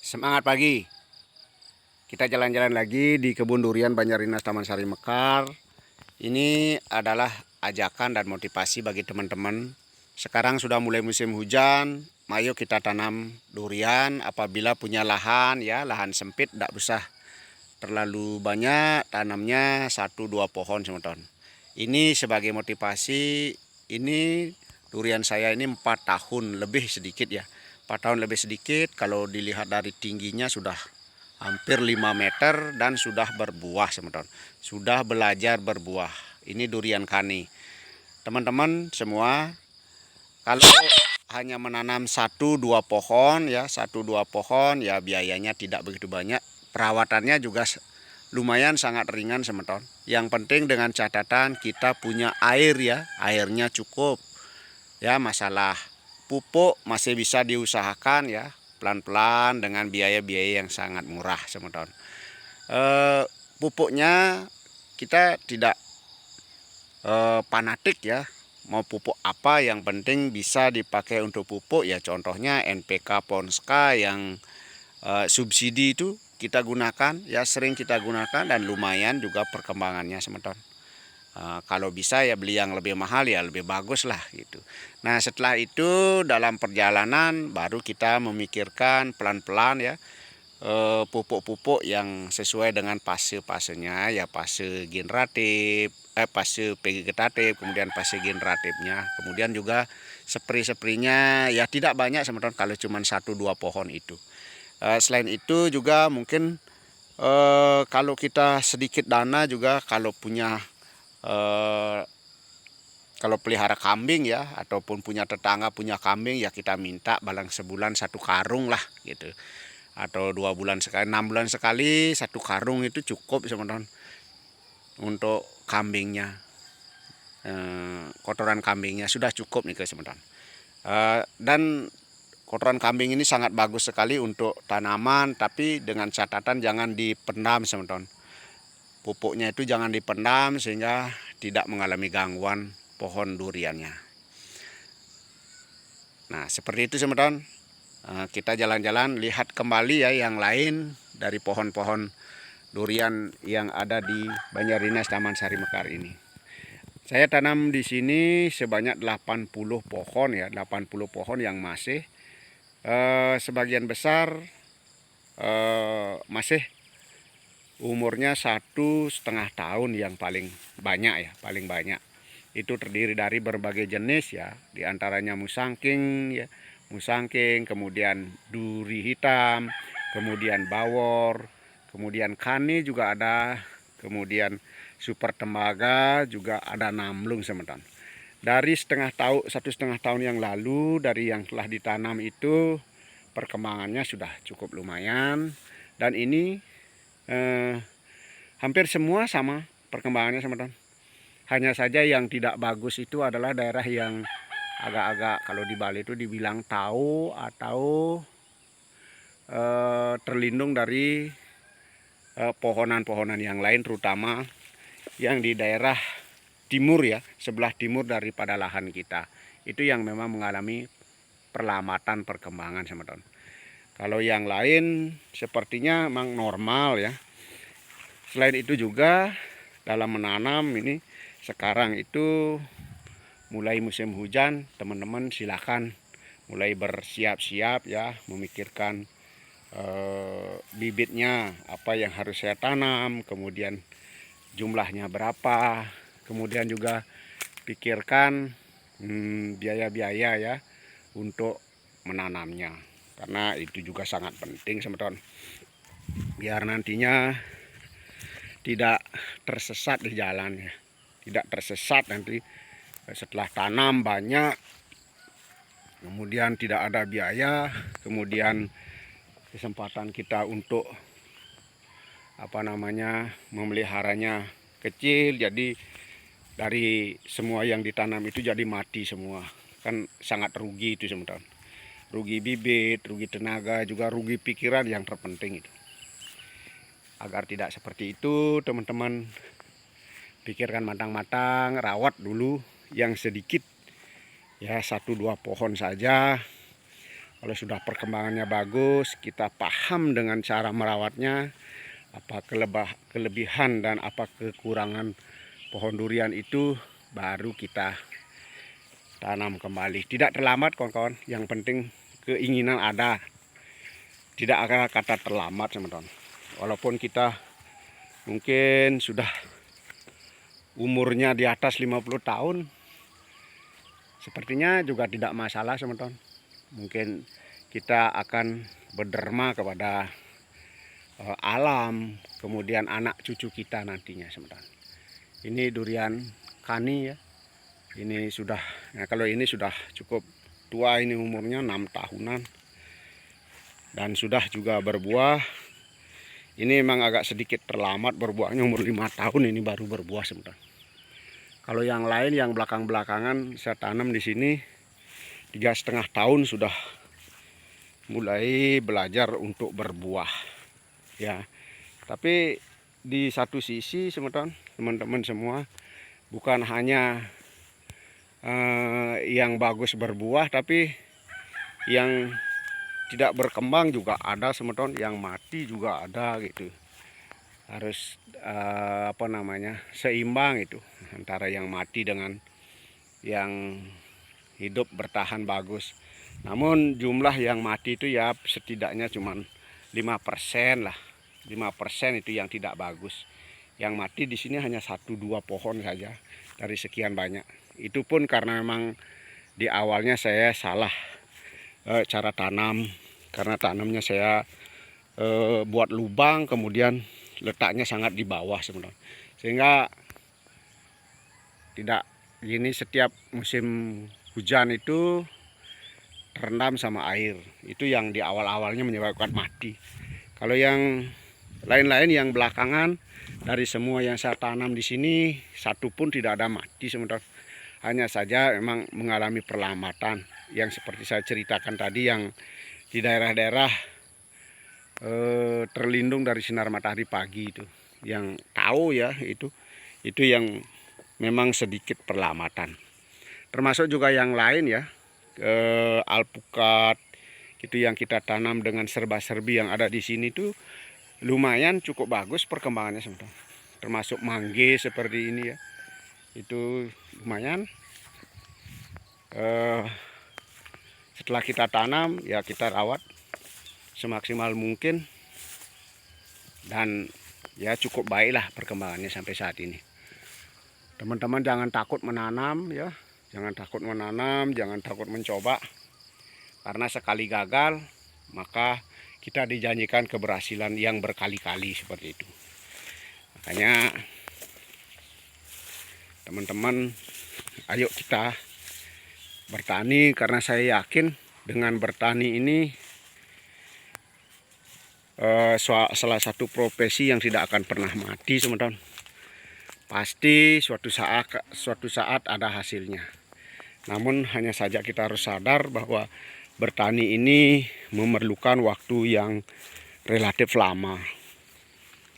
Semangat pagi. Kita jalan-jalan lagi di kebun durian Banjardinas Taman Sari Mekar. Ini adalah ajakan dan motivasi bagi teman-teman. Sekarang sudah mulai musim hujan. Ayo kita tanam durian apabila punya lahan ya, lahan sempit tidak usah terlalu banyak, tanamnya 1-2 pohon teman-teman. Ini sebagai motivasi. Ini durian saya ini 4 tahun lebih sedikit ya. 4 tahun lebih sedikit, kalau dilihat dari tingginya sudah hampir 5 meter dan sudah berbuah teman-teman. Sudah belajar berbuah. Ini durian kani. Teman-teman semua, kalau hanya menanam 1-2 pohon ya, 1-2 pohon ya biayanya tidak begitu banyak. Perawatannya juga lumayan sangat ringan teman-teman. Yang penting dengan catatan kita punya air ya, airnya cukup. Ya, masalah pupuk masih bisa diusahakan ya, pelan-pelan dengan biaya-biaya yang sangat murah teman-teman. Pupuknya kita tidak fanatik ya, mau pupuk apa yang penting bisa dipakai untuk pupuk ya, contohnya NPK Ponska yang subsidi itu kita gunakan ya, sering kita gunakan dan lumayan juga perkembangannya teman-teman. Kalau bisa ya beli yang lebih mahal ya lebih bagus lah gitu. Nah setelah itu dalam perjalanan baru kita memikirkan pelan-pelan ya, pupuk-pupuk yang sesuai dengan fase-fasenya ya, fase generatif, fase vegetatif, kemudian fase generatifnya, kemudian juga spray-spraynya ya tidak banyak teman-teman, kalau cuma 1-2 pohon itu. Selain itu juga mungkin kalau kita sedikit dana juga, kalau punya kalau pelihara kambing ya, ataupun punya tetangga punya kambing ya, kita minta balang sebulan 1 karung lah gitu, atau 2 bulan sekali, 6 bulan sekali 1 karung itu cukup teman-teman untuk kambingnya. Kotoran kambingnya sudah cukup nih teman-teman. Dan kotoran kambing ini sangat bagus sekali untuk tanaman, tapi dengan catatan jangan dipendam teman-teman. Pupuknya itu jangan dipendam sehingga tidak mengalami gangguan pohon duriannya. Nah seperti itu teman-teman. Kita jalan-jalan lihat kembali ya yang lain dari pohon-pohon durian yang ada di Banjardinas Taman Sari Mekar ini. Saya tanam di sini sebanyak 80 pohon ya, 80 pohon yang masih sebagian besar masih umurnya 1,5 tahun yang paling banyak ya, paling banyak. Itu terdiri dari berbagai jenis ya, diantaranya musangking ya, musangking, kemudian duri hitam, kemudian bawor, kemudian kani juga ada, kemudian super tembaga juga ada, namlung teman-teman. Dari 1,5 tahun yang lalu, dari yang telah ditanam itu perkembangannya sudah cukup lumayan, dan ini hampir semua sama perkembangannya teman-teman. Hanya saja yang tidak bagus itu adalah daerah yang agak-agak, kalau di Bali itu dibilang tahu atau terlindung dari pohonan-pohonan yang lain, terutama yang di daerah timur ya, sebelah timur daripada lahan kita. Itu yang memang mengalami perlambatan perkembangan teman-teman. Kalau yang lain sepertinya memang normal ya. Selain itu juga dalam menanam ini, sekarang itu mulai musim hujan, teman-teman silakan mulai bersiap-siap ya, memikirkan bibitnya apa yang harus saya tanam, kemudian jumlahnya berapa, kemudian juga pikirkan biaya-biaya ya untuk menanamnya, karena itu juga sangat penting teman-teman, biar nantinya tidak tersesat di jalan ya, tidak tersesat nanti setelah tanam banyak, kemudian tidak ada biaya, kemudian kesempatan kita untuk memeliharanya kecil, jadi dari semua yang ditanam itu jadi mati semua, kan sangat rugi itu teman-teman. Rugi bibit, rugi tenaga, juga rugi pikiran yang terpenting itu. Agar tidak seperti itu teman-teman, pikirkan matang-matang, rawat dulu yang sedikit ya, 1-2 pohon saja. Kalau sudah perkembangannya bagus, kita paham dengan cara merawatnya, apa kelebihan dan apa kekurangan pohon durian itu, baru kita tanam kembali. Tidak terlambat kawan-kawan, yang penting keinginan ada. Tidak ada kata terlambat teman-teman. Walaupun kita mungkin sudah umurnya di atas 50 tahun, sepertinya juga tidak masalah teman-teman. Mungkin kita akan berderma kepada alam, kemudian anak cucu kita nantinya teman-teman. Ini durian kani ya. Ini sudah, nah kalau ini sudah cukup tua, ini umurnya 6 tahunan. Dan sudah juga berbuah. Ini memang agak sedikit terlambat berbuahnya, umur 5 tahun ini baru berbuah teman-teman. Kalau yang lain yang belakang-belakangan saya tanam di sini 3,5 tahun sudah mulai belajar untuk berbuah ya. Tapi di satu sisi teman-teman semua, bukan hanya yang bagus berbuah, tapi yang tidak berkembang juga ada teman-teman, yang mati juga ada gitu. Harus seimbang itu antara yang mati dengan yang hidup bertahan bagus. Namun jumlah yang mati itu ya setidaknya cuma 5% lah. 5% itu yang tidak bagus. Yang mati di sini hanya 1-2 pohon saja dari sekian banyak. Itu pun karena memang di awalnya saya salah cara tanam. Karena tanamnya saya buat lubang, kemudian letaknya sangat di bawah sebenarnya. Sehingga tidak gini, setiap musim hujan itu terendam sama air. Itu yang di awal-awalnya menyebabkan mati. Kalau yang lain-lain yang belakangan, dari semua yang saya tanam di sini, satu pun tidak ada mati sebentar. Hanya saja memang mengalami perlambatan yang seperti saya ceritakan tadi, yang di daerah-daerah terlindung dari sinar matahari pagi itu. Yang tahu ya, itu yang memang sedikit perlambatan. Termasuk juga yang lain ya, alpukat itu yang kita tanam dengan serba-serbi yang ada di sini tuh lumayan cukup bagus perkembangannya sebentar. Termasuk mangge seperti ini ya, itu lumayan. Setelah kita tanam ya kita rawat semaksimal mungkin, dan ya cukup baiklah perkembangannya sampai saat ini. Teman-teman jangan takut menanam ya. Jangan takut menanam, jangan takut mencoba. Karena sekali gagal, maka kita dijanjikan keberhasilan yang berkali-kali seperti itu. Makanya teman-teman, ayo kita bertani, karena saya yakin dengan bertani ini salah satu profesi yang tidak akan pernah mati, teman-teman. Pasti suatu saat ada hasilnya. Namun hanya saja kita harus sadar bahwa bertani ini memerlukan waktu yang relatif lama.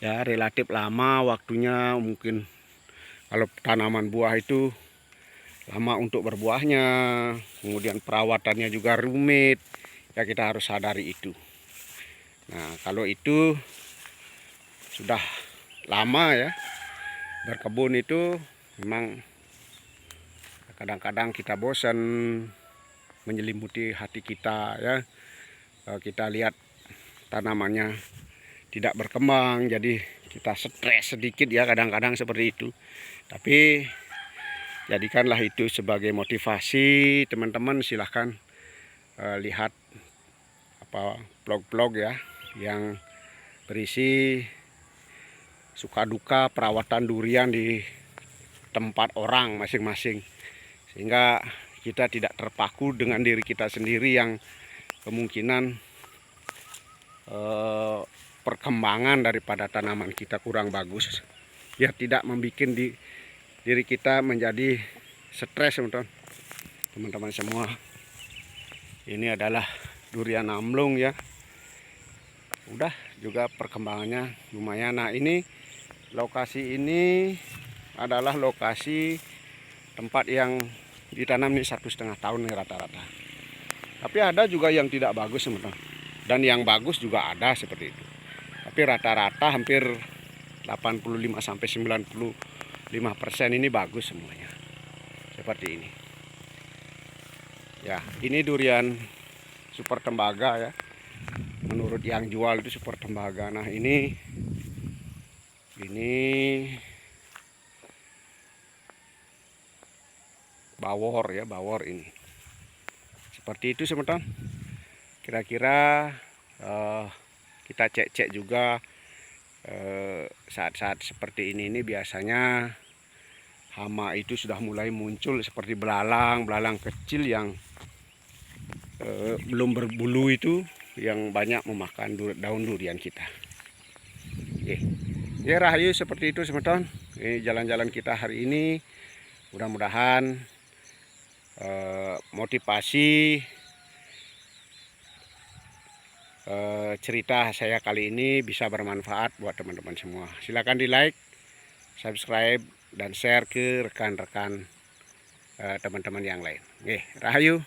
Ya, relatif lama waktunya. Mungkin kalau tanaman buah itu lama untuk berbuahnya, kemudian perawatannya juga rumit. Ya, kita harus sadari itu. Nah, kalau itu sudah lama ya, berkebun itu memang kadang-kadang kita bosan, menyelimuti hati kita ya. Kita lihat tanamannya tidak berkembang, jadi kita stres sedikit ya, kadang-kadang seperti itu. Tapi jadikanlah itu sebagai motivasi. Teman-teman silahkan lihat vlog-vlog ya, yang berisi suka duka perawatan durian di tempat orang masing-masing, sehingga kita tidak terpaku dengan diri kita sendiri yang kemungkinan perkembangan daripada tanaman kita kurang bagus. Ya, tidak membuat diri kita menjadi stres teman-teman semua. Ini adalah durian amlung ya. Udah juga perkembangannya lumayan. Nah, ini lokasi ini adalah lokasi tempat yang ditanam nih 1,5 tahun nih rata-rata. Tapi ada juga yang tidak bagus teman-teman. Dan yang bagus juga ada seperti itu. Tapi rata-rata hampir 85-95% ini bagus semuanya. Seperti ini. Ya, ini durian super tembaga ya. Menurut yang jual itu super tembaga. Nah, ini bawor ya, bawor ini. Seperti itu teman-teman. Kira-kira kita cek-cek juga saat-saat seperti ini biasanya hama itu sudah mulai muncul seperti belalang kecil yang belum berbulu itu, yang banyak memakan daun durian kita. Oke. Ya, rahayu seperti itu teman-teman. Ini jalan-jalan kita hari ini. Mudah-mudahan motivasi cerita saya kali ini bisa bermanfaat buat teman-teman semua. Silakan di like, subscribe, dan share ke rekan-rekan teman-teman yang lain. Oke, rahayu.